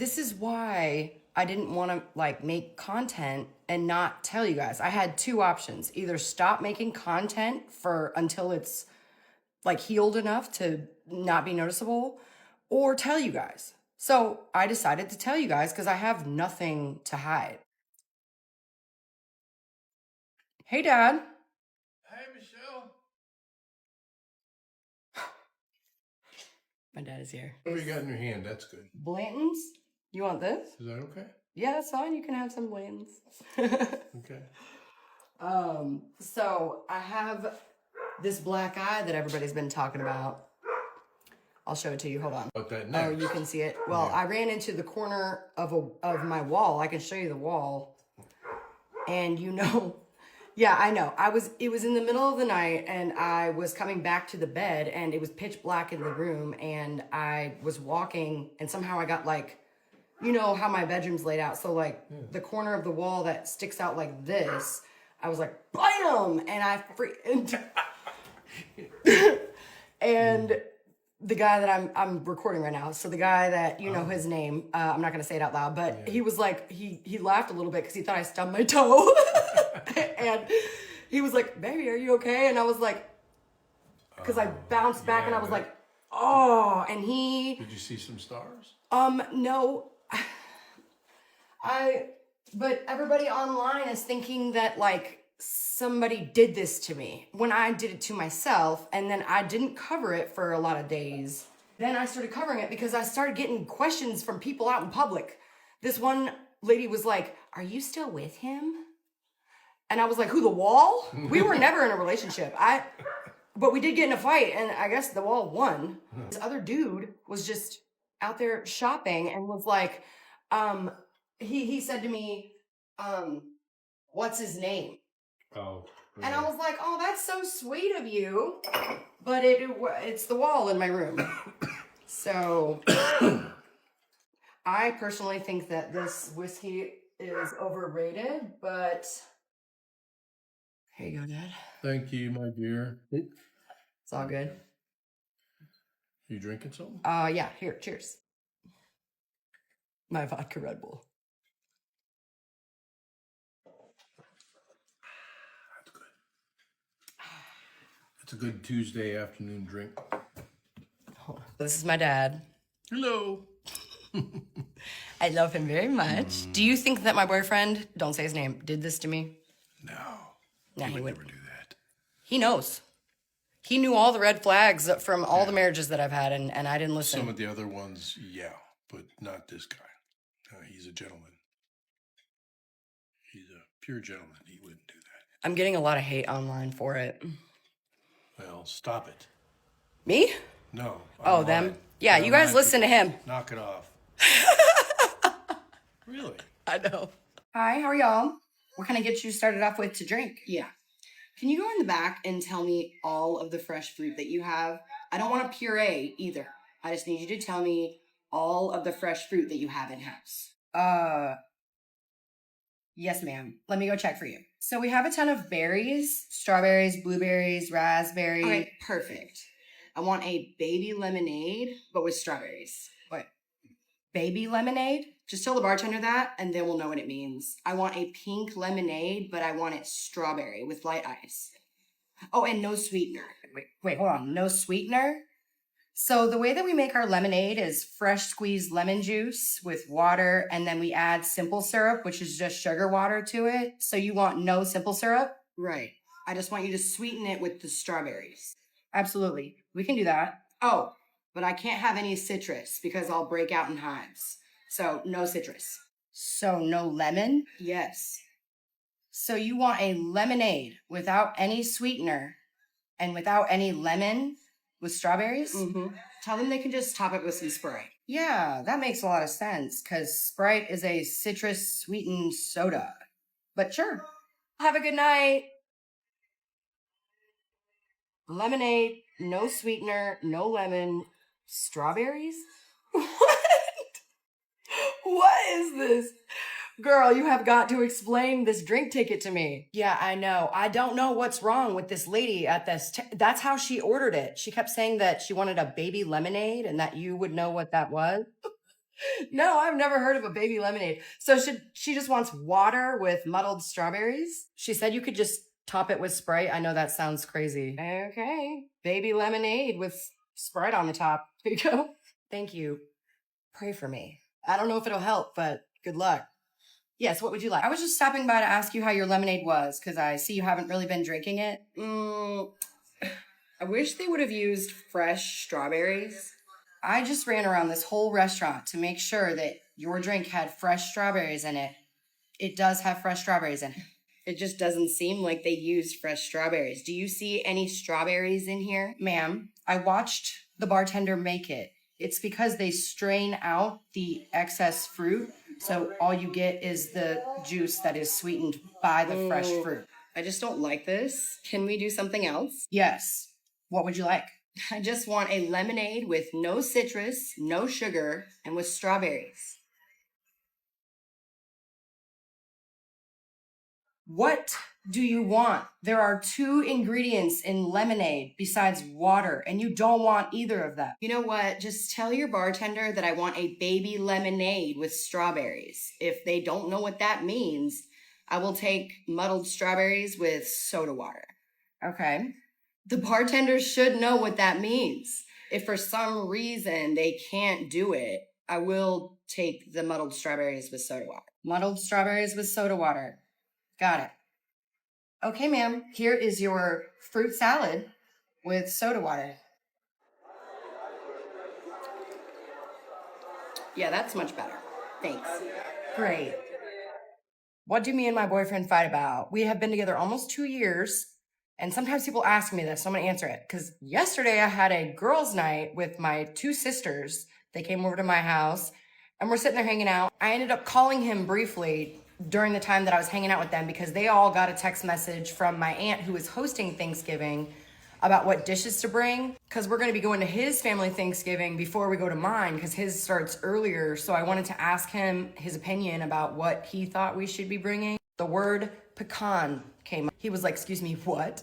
this is why I didn't want to like make content and not tell you guys. I had two options. Either stop making content for until it's like healed enough to not be noticeable, or tell you guys. So I decided to tell you guys because I have nothing to hide. Hey, Dad. Hey, Michelle. My dad is here. What do you got in your hand? That's good. Blanton's? You want this? Is that okay? Yeah, that's fine. You can have some Blanton's. Okay. So I have this black eye that everybody's been talking about. I'll show it to you. Hold on. About that next. Oh, you can see it. Well, yeah. I ran into the corner of my wall. I can show you the wall. And yeah, I know. It was in the middle of the night and I was coming back to the bed and it was pitch black in the room and I was walking and somehow I got like, you know how my bedroom's laid out. So like the corner of the wall that sticks out like this, I was like, bam! And I and the guy that I'm recording right now. So the guy that, you know his name, I'm not going to say it out loud, but he was like, he laughed a little bit because he thought I stubbed my toe. And he was like, baby, are you okay? And I was like, because I bounced back and I was like, oh, and he... Did you see some stars? No. But everybody online is thinking that like somebody did this to me when I did it to myself, and then I didn't cover it for a lot of days. Then I started covering it because I started getting questions from people out in public. This one lady was like, are you still with him? And I was like, who, the wall? We were never in a relationship. But we did get in a fight, and I guess the wall won. This other dude was just out there shopping and was like, he said to me, what's his name? Oh. Yeah. And I was like, oh, that's so sweet of you. But it's the wall in my room. So I personally think that this whiskey is overrated, but here you go, Dad. Thank you, my dear. It's all good. You drinking something? Yeah, here, cheers. My vodka Red Bull. That's good. That's a good Tuesday afternoon drink. This is my dad. Hello. I love him very much. Do you think that my boyfriend, don't say his name, did this to me? No. No, he would never do that. He knows. He knew all the red flags from all the marriages that I've had, and I didn't listen. Some of the other ones, yeah, but not this guy. He's a gentleman. He's a pure gentleman. He wouldn't do that. I'm getting a lot of hate online for it. Well, stop it. Me? No. Oh, them? Yeah, you guys listen to him. Knock it off. Really? I know. Hi, how are y'all? What can I get you started off with to drink? Yeah. Can you go in the back and tell me all of the fresh fruit that you have? I don't want a puree either. I just need you to tell me all of the fresh fruit that you have in-house. Yes, ma'am. Let me go check for you. So we have a ton of berries, strawberries, blueberries, raspberries. All right, perfect. I want a baby lemonade, but with strawberries. What? Baby lemonade? Just tell the bartender that, and then we'll know what it means. I want a pink lemonade, but I want it strawberry with light ice. Oh, and no sweetener. Wait, hold on. No sweetener? So the way that we make our lemonade is fresh squeezed lemon juice with water, and then we add simple syrup, which is just sugar water to it. So you want no simple syrup? Right. I just want you to sweeten it with the strawberries. Absolutely. We can do that. Oh, but I can't have any citrus because I'll break out in hives. So no citrus. So no lemon? Yes. So you want a lemonade without any sweetener and without any lemon with strawberries? Mm-hmm. Tell them they can just top it with some Sprite. Yeah, that makes a lot of sense because Sprite is a citrus sweetened soda. But sure. Have a good night. Lemonade, no sweetener, no lemon, strawberries? What? What is this? Girl, you have got to explain this drink ticket to me. Yeah, I know. I don't know what's wrong with this lady at this. That's how she ordered it. She kept saying that she wanted a baby lemonade and that you would know what that was. No, I've never heard of a baby lemonade. So she just wants water with muddled strawberries? She said you could just top it with Sprite. I know that sounds crazy. Okay. Baby lemonade with Sprite on the top. Here you go. Thank you. Pray for me. I don't know if it'll help, but good luck. Yes, what would you like? I was just stopping by to ask you how your lemonade was, because I see you haven't really been drinking it. I wish they would have used fresh strawberries. I just ran around this whole restaurant to make sure that your drink had fresh strawberries in it. It does have fresh strawberries in it. It just doesn't seem like they used fresh strawberries. Do you see any strawberries in here? Ma'am, I watched the bartender make it. It's because they strain out the excess fruit, so all you get is the juice that is sweetened by the fresh fruit. I just don't like this. Can we do something else? Yes. What would you like? I just want a lemonade with no citrus, no sugar, and with strawberries. What do you want? There are 2 ingredients in lemonade besides water, and you don't want either of them. You know what? Just tell your bartender that I want a baby lemonade with strawberries. If they don't know what that means, I will take muddled strawberries with soda water. Okay. The bartender should know what that means. If for some reason they can't do it, I will take the muddled strawberries with soda water. Muddled strawberries with soda water. Got it. Okay, ma'am. Here is your fruit salad with soda water. Yeah, that's much better. Thanks. Great. What do me and my boyfriend fight about? We have been together almost 2 years, and sometimes people ask me this, so I'm gonna answer it. Because yesterday I had a girls' night with my 2 sisters. They came over to my house, and we're sitting there hanging out. I ended up calling him briefly during the time that I was hanging out with them because they all got a text message from my aunt who is hosting Thanksgiving about what dishes to bring, because we're going to be going to his family Thanksgiving before we go to mine because his starts earlier. So I wanted to ask him his opinion about what he thought we should be bringing. The word pecan came up. He was like, excuse me, what?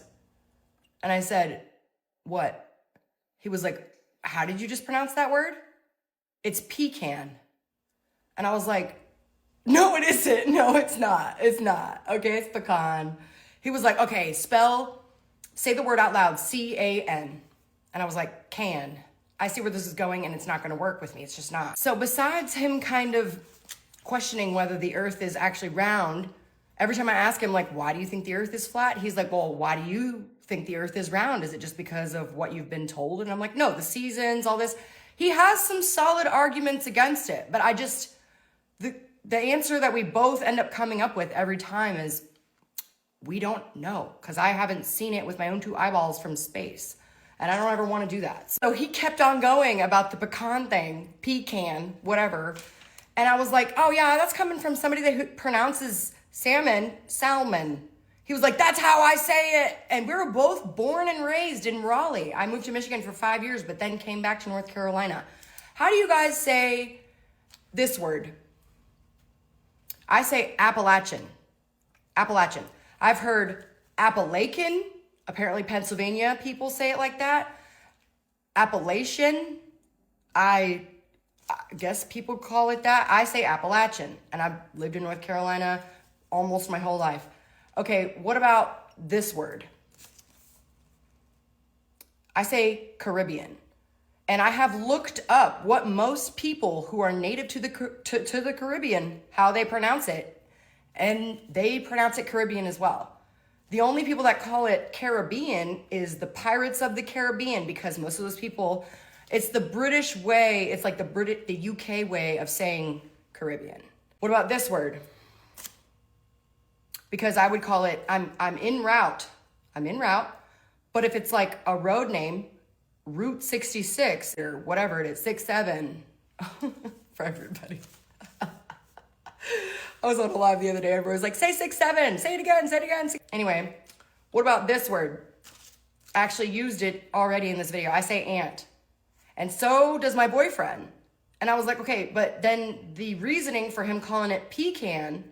And I said, what? He was like, how did you just pronounce that word? It's pecan. And I was like, no, it isn't. No, it's not. It's not. Okay, it's pecan. He was like, okay, say the word out loud, C-A-N. And I was like, can. I see where this is going and it's not going to work with me. It's just not. So besides him kind of questioning whether the earth is actually round, every time I ask him, like, why do you think the earth is flat? He's like, well, why do you think the earth is round? Is it just because of what you've been told? And I'm like, no, the seasons, all this. He has some solid arguments against it, but the answer that we both end up coming up with every time is we don't know, because I haven't seen it with my own 2 eyeballs from space. And I don't ever want to do that. So he kept on going about the pecan thing, pecan, whatever. And I was like, oh yeah, that's coming from somebody that pronounces salmon. He was like, that's how I say it. And we were both born and raised in Raleigh. I moved to Michigan for 5 years, but then came back to North Carolina. How do you guys say this word? I say Appalachian. Appalachian. I've heard Appalachian. Apparently Pennsylvania people say it like that. Appalachian. I guess people call it that. I say Appalachian. And I've lived in North Carolina almost my whole life. Okay, what about this word? I say Caribbean. And I have looked up what most people who are native to the Caribbean, how they pronounce it. And they pronounce it Caribbean as well. The only people that call it Caribbean is the Pirates of the Caribbean, because most of those people, it's the British way, it's like the UK way of saying Caribbean. What about this word? Because I would call it, I'm en route. I'm en route. But if it's like a road name, Route 66 or whatever it is, 67 for everybody. I was on a live the other day. Everyone was like, say 67, say it again, say it again. Anyway, what about this word? I actually used it already in this video. I say ant. And so does my boyfriend. And I was like, okay, but then the reasoning for him calling it pecan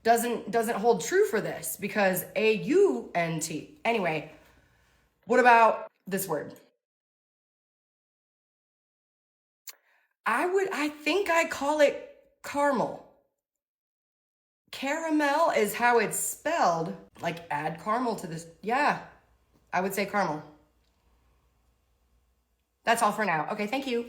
doesn't hold true for this, because A-U-N-T. Anyway, what about this word? I think I call it caramel. Caramel is how it's spelled. Like add caramel to this. Yeah, I would say caramel. That's all for now. Okay, thank you.